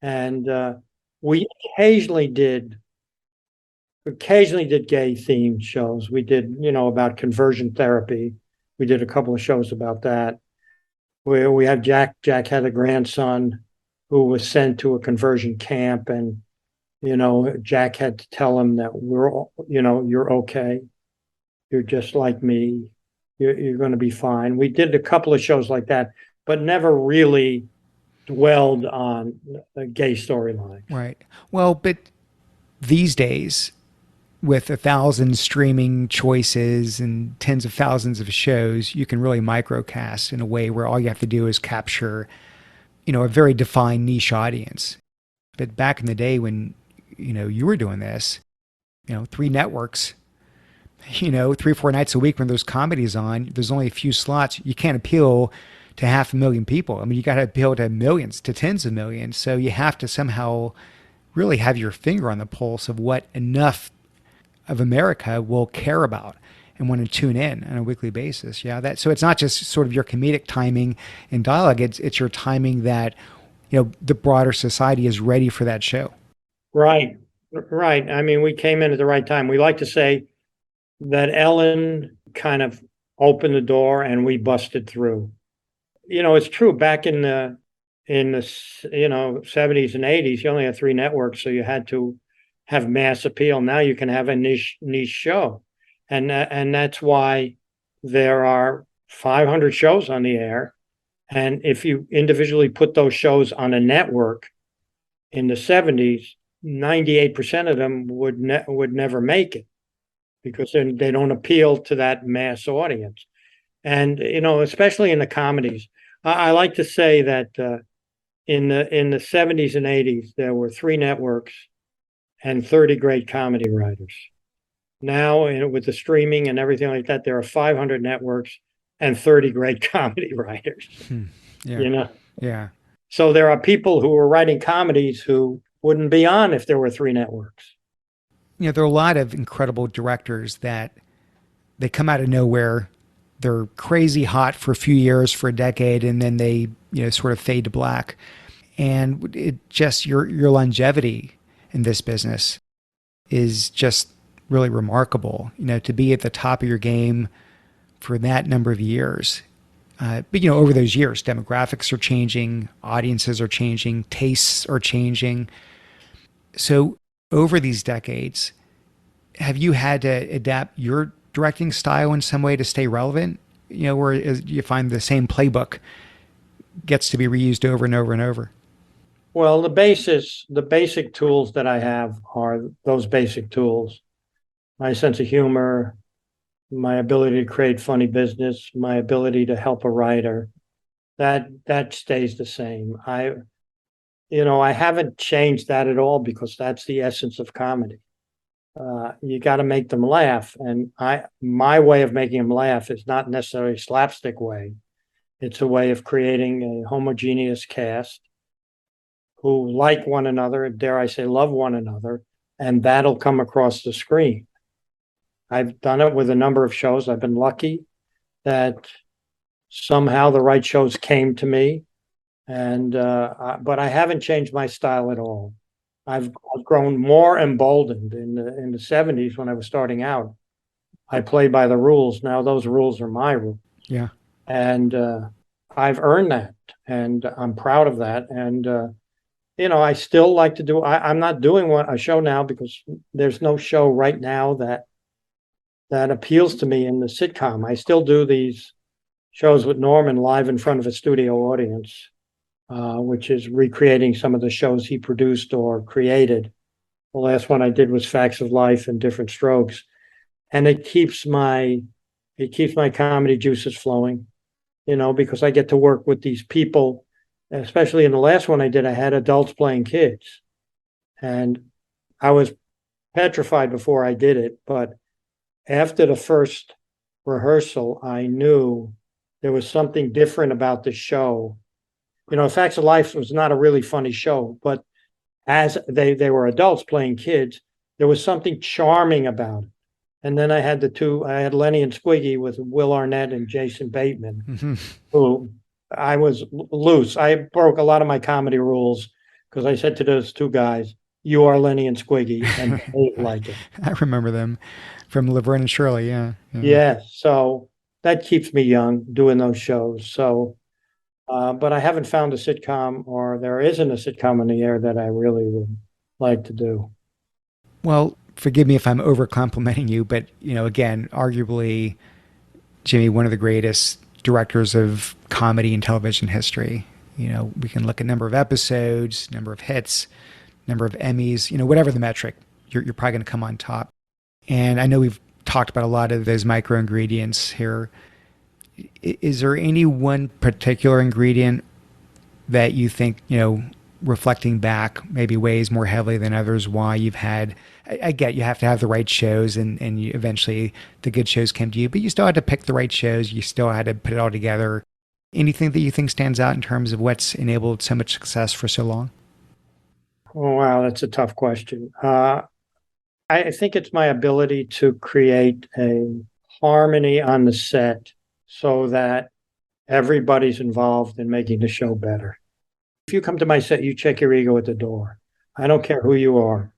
B: And we occasionally did gay themed shows. We did, about conversion therapy. We did a couple of shows about that. Where we had Jack had a grandson who was sent to a conversion camp, and Jack had to tell him that you're okay. You're just like me. You're going to be fine. We did a couple of shows like that, but never really dwelled on a gay storyline.
A: Right. Well, but these days, with 1,000 streaming choices and tens of thousands of shows, you can really microcast in a way where all you have to do is capture, a very defined niche audience. But back in the day when, you were doing this, 3 networks, 3-4 nights a week when there's comedies on, there's only a few slots. You can't appeal to 500,000 people. I mean, you got to appeal to millions, to tens of millions. So you have to somehow really have your finger on the pulse of what enough of America will care about and want to tune in on a weekly basis. Yeah, so it's not just sort of your comedic timing and dialogue. It's your timing that the broader society is ready for that show.
B: Right. I mean, we came in at the right time. We like to say that Ellen kind of opened the door and we busted through. It's true. Back in the 70s and 80s, you only had 3 networks, so you had to have mass appeal. Now you can have a niche show, and that's why there are 500 shows on the air. And if you individually put those shows on a network in the 70s, 98% of them would never make it because they don't appeal to that mass audience. And especially in the comedies, I like to say that in the 70s and 80s there were 3 networks and 30 great comedy writers. Now, with the streaming and everything like that, there are 500 networks and 30 great comedy writers.
A: Yeah. Yeah.
B: So there are people who are writing comedies who wouldn't be on if there were 3 networks.
A: There are a lot of incredible directors that they come out of nowhere. They're crazy hot for a few years, for a decade, and then they, sort of fade to black. And it just, your longevity in this business is just really remarkable, to be at the top of your game for that number of years. But, over those years, demographics are changing, audiences are changing, tastes are changing. So over these decades, have you had to adapt your directing style in some way to stay relevant? Where you find the same playbook gets to be reused over and over and over?
B: Well, the basic tools that I have are those basic tools. My sense of humor, my ability to create funny business, my ability to help a writer, that stays the same. I haven't changed that at all because that's the essence of comedy. You got to make them laugh, and my way of making them laugh is not necessarily a slapstick way. It's a way of creating a homogeneous cast who like one another, dare I say, love one another, and that'll come across the screen. I've done it with a number of shows. I've been lucky that somehow the right shows came to me, but I haven't changed my style at all. I've grown more emboldened in the 70s when I was starting out. I played by the rules. Now those rules are my rules.
A: Yeah.
B: And I've earned that, and I'm proud of that. And I still like to do. I'm not doing a show now because there's no show right now that appeals to me in the sitcom. I still do these shows with Norman live in front of a studio audience, which is recreating some of the shows he produced or created. The last one I did was Facts of Life and Different Strokes, and it keeps my comedy juices flowing, because I get to work with these people. Especially in the last one I did, I had adults playing kids, and I was petrified before I did it, but after the first rehearsal, I knew there was something different about the show. Facts of Life was not a really funny show, but as they were adults playing kids, there was something charming about it. And then I had Lenny and Squiggy with Will Arnett and Jason Bateman,
A: Mm-hmm.
B: who I was loose. I broke a lot of my comedy rules because I said to those two guys, "You are Lenny and Squiggy," and they like it.
A: I remember them from Laverne and Shirley. Yeah. Yeah.
B: Yeah, so that keeps me young doing those shows. So, but I haven't found a sitcom, or there isn't a sitcom in the air that I really would like to do.
A: Well, forgive me if I'm over complimenting you, but again, arguably, Jimmy, one of the greatest directors of comedy in television history. We can look at number of episodes, number of hits, number of Emmys, whatever the metric, you're probably going to come on top. And I know we've talked about a lot of those micro ingredients here. Is there any one particular ingredient that you think, reflecting back, maybe weighs more heavily than others, why you've had, I get you have to have the right shows and you, eventually the good shows came to you, but you still had to pick the right shows. You still had to put it all together. Anything that you think stands out in terms of what's enabled so much success for so long?
B: Oh, wow, that's a tough question. I think it's my ability to create a harmony on the set so that everybody's involved in making the show better. If you come to my set, you check your ego at the door. I don't care who you are.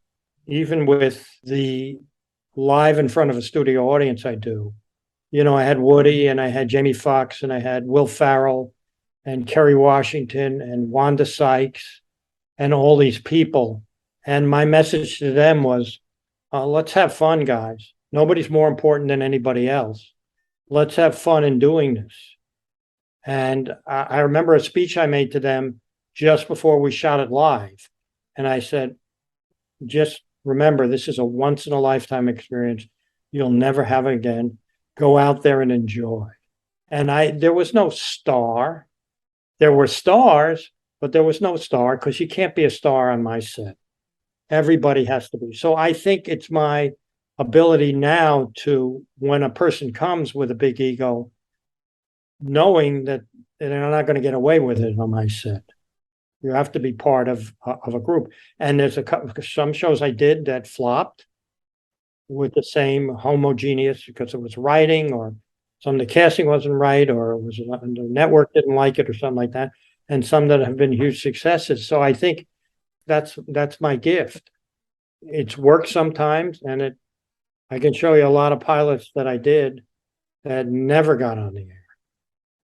B: Even with the live in front of a studio audience, I do. I had Woody and I had Jamie Foxx and I had Will Ferrell and Kerry Washington and Wanda Sykes and all these people. And my message to them was, let's have fun, guys. Nobody's more important than anybody else. Let's have fun in doing this. And I remember a speech I made to them just before we shot it live. And I said, just remember, this is a once in a lifetime experience. You'll never have it again. Go out there and enjoy. And there was no star. There were stars, but there was no star because you can't be a star on my set. Everybody has to be. So I think it's my ability now to, when a person comes with a big ego, knowing that they're not going to get away with it on my set. You have to be part of a group. And there's some shows I did that flopped with the same homogeneous because it was writing or some of the casting wasn't right or it was the network didn't like it or something like that. And some that have been huge successes. So I think that's my gift. It's worked sometimes, and I can show you a lot of pilots that I did that never got on the air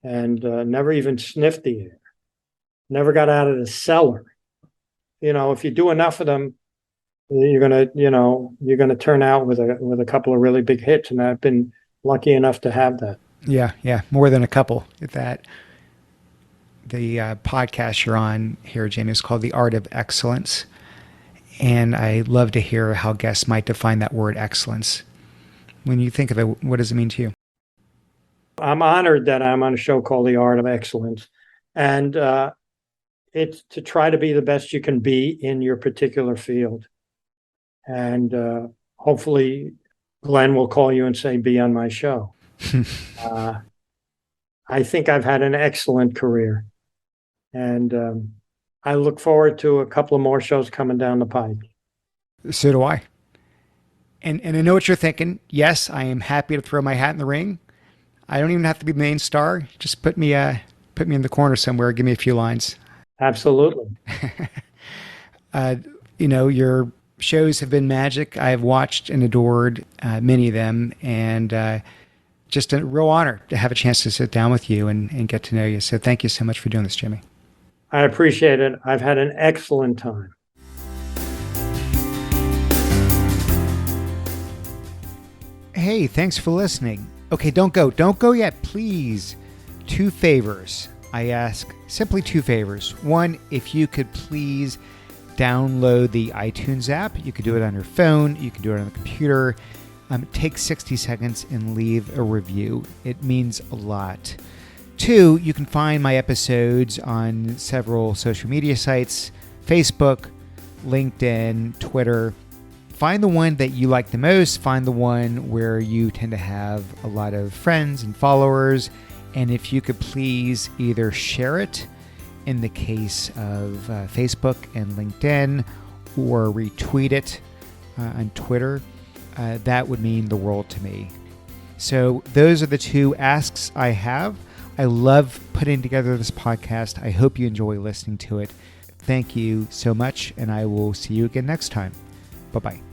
B: and never even sniffed the air, never got out of the cellar. If you do enough of them, you're gonna turn out with a couple of really big hits, and I've been lucky enough to have that.
A: Yeah, more than a couple at that. The podcast you're on here, Jamie, is called The Art of Excellence. And I love to hear how guests might define that word excellence. When you think of it, what does it mean to you?
B: I'm honored that I'm on a show called The Art of Excellence. And it's to try to be the best you can be in your particular field. And hopefully Glenn will call you and say, be on my show. I think I've had an excellent career. And I look forward to a couple of more shows coming down the pike.
A: So do I. And I know what you're thinking. Yes, I am happy to throw my hat in the ring. I don't even have to be the main star. Just put me in the corner somewhere. Give me a few lines.
B: Absolutely.
A: your shows have been magic. I've watched and adored many of them, and just a real honor to have a chance to sit down with you and get to know you. So thank you so much for doing this, Jimmy.
B: I appreciate it. I've had an excellent time.
A: Hey, thanks for listening. Okay, don't go yet, please. 2 favors. I ask simply 2 favors. One, if you could please download the iTunes app. You could do it on your phone. You can do it on the computer. Take 60 seconds and leave a review. It means a lot. 2, you can find my episodes on several social media sites, Facebook, LinkedIn, Twitter. Find the one that you like the most. Find the one where you tend to have a lot of friends and followers. And if you could please either share it in the case of Facebook and LinkedIn, or retweet it on Twitter, that would mean the world to me. So those are the 2 asks I have. I love putting together this podcast. I hope you enjoy listening to it. Thank you so much, and I will see you again next time. Bye-bye.